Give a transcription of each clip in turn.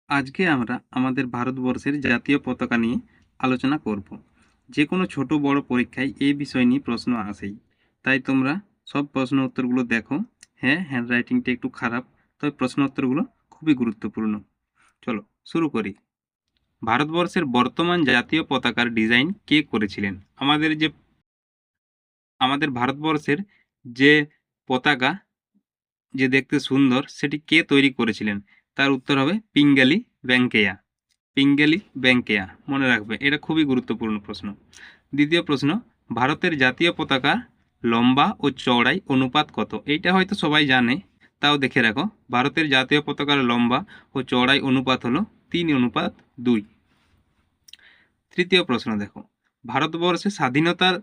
আজকে আমরা আমাদের ভারতবর্ষের জাতীয় পতাকা নিয়ে আলোচনা করব। যে কোনো ছোট বড় পরীক্ষায় এই বিষয় নিয়ে প্রশ্ন আসেই, তাই তোমরা সব প্রশ্ন উত্তরগুলো দেখো। হ্যাঁ, হ্যান্ডরাইটিংটা একটু খারাপ, তবে প্রশ্ন উত্তরগুলো খুবই গুরুত্বপূর্ণ। চলো শুরু করি। ভারতবর্ষের বর্তমান জাতীয় পতাকার ডিজাইন কে করেছিলেন? আমাদের ভারতবর্ষের যে পতাকা, যে দেখতে সুন্দর, সেটি কে তৈরি করেছিলেন? তার উত্তর হবে পিঙ্গালি ভেঙ্কাইয়া। পিঙ্গালি ভেঙ্কাইয়া, মনে রাখবে, এটা খুবই গুরুত্বপূর্ণ প্রশ্ন। দ্বিতীয় প্রশ্ন, ভারতের জাতীয় পতাকা লম্বা ও চওড়াই অনুপাত কত? এইটা হয়তো সবাই জানে, তাও দেখে রাখো। ভারতের জাতীয় পতাকার লম্বা ও চওড়াই অনুপাত হলো 3:2। তৃতীয় প্রশ্ন দেখো, ভারতবর্ষে স্বাধীনতার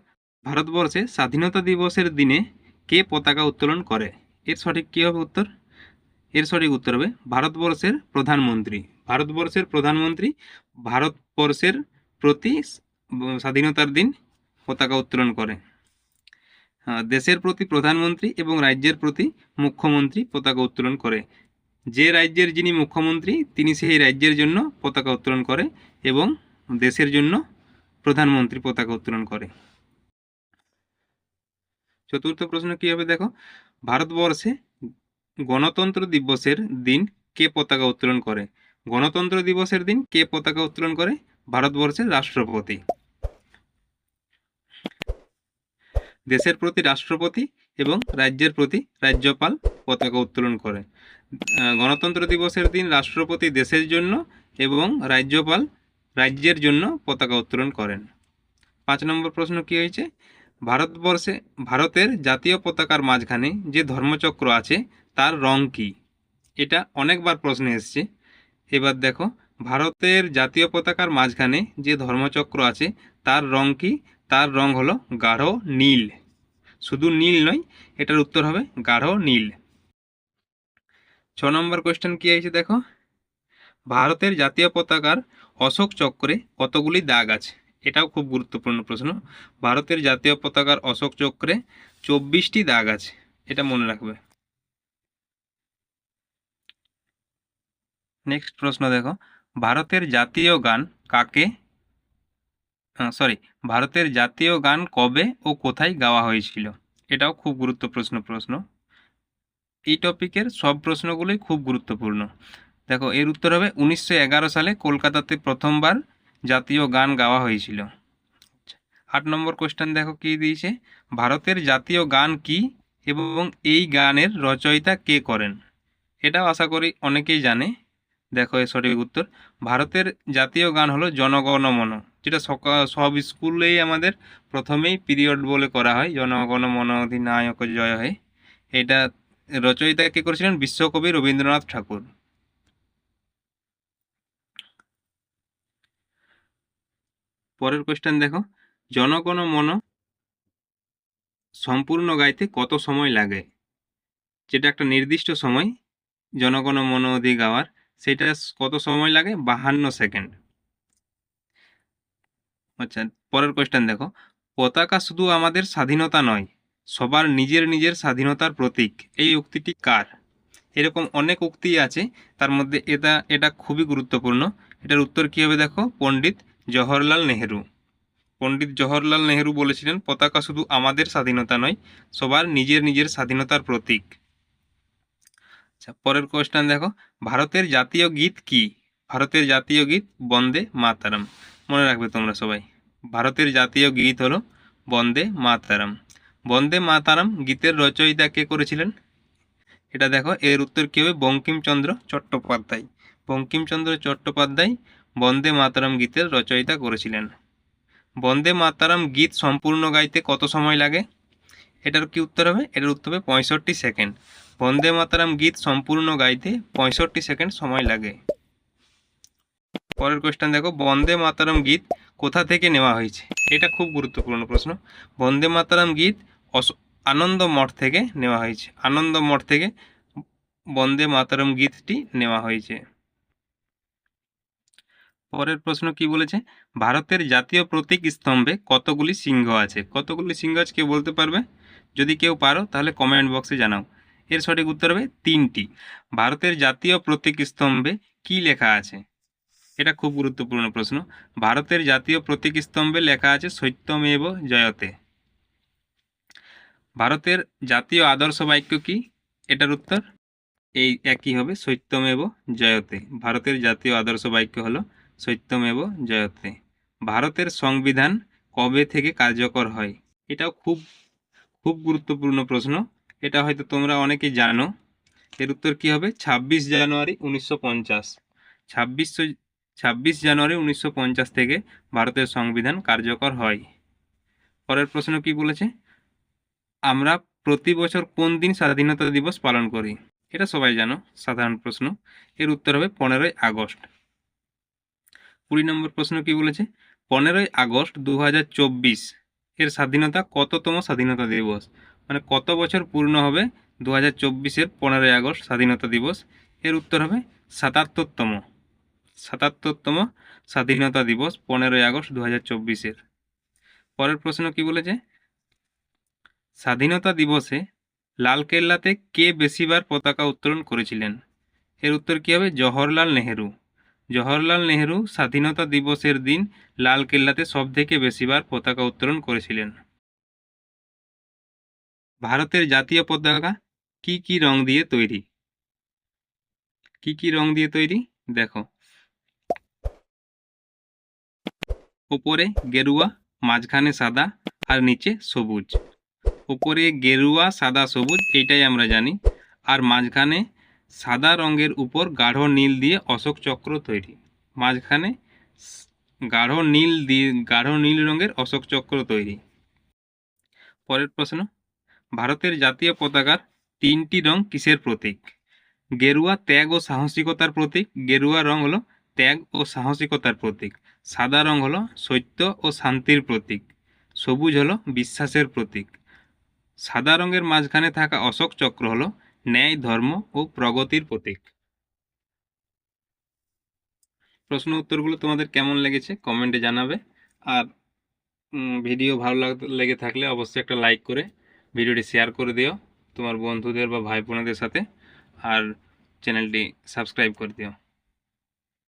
ভারতবর্ষে স্বাধীনতা দিবসের দিনে কে পতাকা উত্তোলন করে? এর সঠিক কী হবে উত্তর? এর সঠিক উত্তর হবে ভারতবর্ষের প্রধানমন্ত্রী। ভারতবর্ষের প্রধানমন্ত্রী ভারতবর্ষের প্রতি স্বাধীনতার দিন পতাকা উত্তোলন করে। দেশের প্রতি প্রধানমন্ত্রী এবং রাজ্যের প্রতি মুখ্যমন্ত্রী পতাকা উত্তোলন করে। যে রাজ্যের যিনি মুখ্যমন্ত্রী, তিনি সেই রাজ্যের জন্য পতাকা উত্তোলন করে এবং দেশের জন্য প্রধানমন্ত্রী পতাকা উত্তোলন করে। চতুর্থ প্রশ্ন কী হবে দেখো, ভারতবর্ষে গণতন্ত্র দিবসের দিন কে পতাকা উত্তোলন করে? গণতন্ত্র দিবসের দিন কে পতাকা উত্তোলন করে? ভারতবর্ষের রাষ্ট্রপতি। দেশের প্রতি রাষ্ট্রপতি এবং রাজ্যের প্রতি রাজ্যপাল পতাকা উত্তোলন করে। গণতন্ত্র দিবসের দিন রাষ্ট্রপতি দেশের জন্য এবং রাজ্যপাল রাজ্যের জন্য পতাকা উত্তোলন করেন। 5 নম্বর প্রশ্ন কী হয়েছে, ভারতের জাতীয় পতাকার মাঝখানে যে ধর্মচক্র আছে তার রং কী? এটা অনেকবার প্রশ্নে এসছে। এবার দেখো, ভারতের জাতীয় পতাকার মাঝখানে যে ধর্মচক্র আছে তার রং কী? তার রং হলো গাঢ় নীল। শুধু নীল নয়, এটার উত্তর হবে গাঢ় নীল। 6 নম্বর কোয়েশ্চেন কী আছে দেখো, ভারতের জাতীয় পতাকার অশোক চক্রে কতগুলি দাগ আছে? এটাও খুব গুরুত্বপূর্ণ প্রশ্ন। ভারতের জাতীয় পতাকার অশোক চক্রে 24টি দাগ আছে, এটা মনে রাখবে। নেক্সট প্রশ্ন দেখো, ভারতের জাতীয় গান কাকে ভারতের জাতীয় গান কবে ও কোথায় গাওয়া হয়েছিল? এটাও খুব প্রশ্ন। এই টপিকের সব প্রশ্নগুলোই খুব গুরুত্বপূর্ণ। দেখো, এর উত্তর হবে 1911 সালে কলকাতাতে প্রথমবার জাতীয় গান গাওয়া হয়েছিল। 8 নম্বর কোয়েশ্চেন দেখো কি দিয়েছে, ভারতের জাতীয় গান কি এবং এই গানের রচয়িতা কে করেন? এটাও আশা করি অনেকেই জানে। দেখো এর সঠিক উত্তর, ভারতের জাতীয় গান হলো জনগণ মন, যেটা সব স্কুলেই আমাদের প্রথমেই পিরিয়ড বলে করা হয়, জনগণ মন অধিনায়ক জয় হে। এটা রচয়িতা কে করেছিলেন? বিশ্বকবি রবীন্দ্রনাথ ঠাকুর। পরের কোয়েশ্চেন দেখো, জনগণ মন সম্পূর্ণ গাইতে কত সময় লাগে? যেটা একটা নির্দিষ্ট সময় জনগণ মন অধি গাওয়ার, সেটা কত সময় লাগে? 52 সেকেন্ড। আচ্ছা, পরের কোয়েশ্চেন দেখো, পতাকা শুধু আমাদের স্বাধীনতা নয়, সবার নিজের নিজের স্বাধীনতার প্রতীক, এই উক্তিটি কার? এরকম অনেক উক্তি আছে, তার মধ্যে এটা খুবই গুরুত্বপূর্ণ। এটার উত্তর কী হবে দেখো, পণ্ডিত জওহরলাল নেহেরু। পণ্ডিত জওহরলাল নেহেরু বলেছিলেন, পতাকা শুধু আমাদের স্বাধীনতা নয়, সবার নিজের নিজের স্বাধীনতার প্রতীক। আচ্ছা, পরের কোয়েশ্চেন দেখো, ভারতের জাতীয় গীত কি? ভারতের জাতীয় গীত বন্দে মাতারম। মনে রাখবে তোমরা সবাই, ভারতের জাতীয় গীত হলো বন্দে মাতারম। বন্দে মাতারম গীতের রচয়িতা কে করেছিলেন? এটা দেখো, এর উত্তর কী হবে? বঙ্কিমচন্দ্র চট্টোপাধ্যায়। বঙ্কিমচন্দ্র চট্টোপাধ্যায় বন্দে মাতারম গীতের রচয়িতা করেছিলেন। বন্দে মাতারম গীত সম্পূর্ণ গাইতে কত সময় লাগে? এটার কি উত্তর হবে? এটার উত্তর হবে 65 সেকেন্ড। বন্দে মাতারম গীত সম্পূর্ণ গাইতে 65 সেকেন্ড সময় লাগে। পরের কোয়েশ্চেন দেখো, বন্দে মাতারম গীত কোথা থেকে নেওয়া হয়েছে? এটা খুব গুরুত্বপূর্ণ প্রশ্ন। বন্দে মাতারম গীত আনন্দ মঠ থেকে নেওয়া হয়েছে। আনন্দ মঠ থেকে বন্দে মাতারম গীতটি নেওয়া হয়েছে। পরের প্রশ্ন কি বলেছে, ভারতের জাতীয় প্রতীক স্তম্ভে কতগুলি সিংহ আছে? কতগুলি সিংহ আছে কেউ বলতে পারবে? যদি কেউ পারো তাহলে কমেন্ট বক্সে জানাও। এর সঠিক উত্তর হবে 3টি। ভারতের জাতীয় প্রতীক স্তম্ভে কি লেখা আছে? এটা খুব গুরুত্বপূর্ণ প্রশ্ন। ভারতের জাতীয় প্রতীক স্তম্ভে লেখা আছে সত্যমেব জয়তে। ভারতের জাতীয় আদর্শ বাক্য কি? এটার উত্তর এই একই হবে, সত্যমেব জয়তে। ভারতের জাতীয় আদর্শ বাক্য হলো সত্যমেব জয়তে। ভারতের সংবিধান কবে থেকে কার্যকর হয়? এটাও খুব খুব গুরুত্বপূর্ণ প্রশ্ন। এটা হয়তো তোমরা অনেকেই জানো। এর উত্তর কি হবে? 26 জানুয়ারি 1950। 26 জানুয়ারি 1950 থেকে ভারতের সংবিধান কার্যকর হয়। পরের প্রশ্ন কি বলেছে? আমরা প্রতি বছর কোন দিন স্বাধীনতা দিবস পালন করি? এটা সবাই জানো, সাধারণ প্রশ্ন। এর উত্তর হবে 15ই আগস্ট। 20 নম্বর প্রশ্ন কি বলেছে? 15ই আগস্ট 2024 এর স্বাধীনতা কততম স্বাধীনতা দিবস? মানে কত বছর পূর্ণ হবে 2024-এর 15ই আগস্ট স্বাধীনতা দিবস? এর উত্তর হবে 77তম। 77তম স্বাধীনতা দিবস 15ই আগস্ট 2024-এর। পরের প্রশ্ন কি বলেছে? স্বাধীনতা দিবসে লালকেল্লাতে কে বেশিবার পতাকা উত্তোলন করেছিলেন? এর উত্তর কি হবে? জওহরলাল নেহেরু। জওহরলাল নেহেরু স্বাধীনতা দিবসের দিন লালকেল্লাতে সবথেকে বেশিবার পতাকা উত্তোলন করেছিলেন। ভারতের জাতীয় পতাকা কি কি রং দিয়ে তৈরি? কি কি রং দিয়ে তৈরি? দেখো, উপরে গেরুয়া, মাঝখানে সাদা আর নিচে সবুজ। উপরে গেরুয়া, সাদা, সবুজ এইটাই আমরা জানি। আর মাঝখানে সাদা রঙের উপর গাঢ় নীল দিয়ে অশোক চক্র তৈরি। মাঝখানে গাঢ় নীল রঙের অশোক চক্র তৈরি। পরের প্রশ্ন, ভারতের জাতীয় পতাকার 3টি রং কিসের প্রতীক? গেরুয়া ত্যাগ ও সাহসিকতার প্রতীক। গেরুয়া রং হলো ত্যাগ ও সাহসিকতার প্রতীক। সাদা রং হলো সত্য ও শান্তির প্রতীক। সবুজ হলো বিশ্বাসের প্রতীক। সাদা রঙের মাঝখানে থাকা অশোক চক্র হলো ন্যায়, ধর্ম ও প্রগতির প্রতীক। প্রশ্ন উত্তরগুলো তোমাদের কেমন লেগেছে কমেন্টে জানাবে। আর ভিডিও ভালো লেগে থাকলে অবশ্যই একটা লাইক করে ভিডিওটি শেয়ার করে দিও তোমার বন্ধুদের বা ভাই বোনেদের সাথে। আর চ্যানেলটি সাবস্ক্রাইব করে দিও।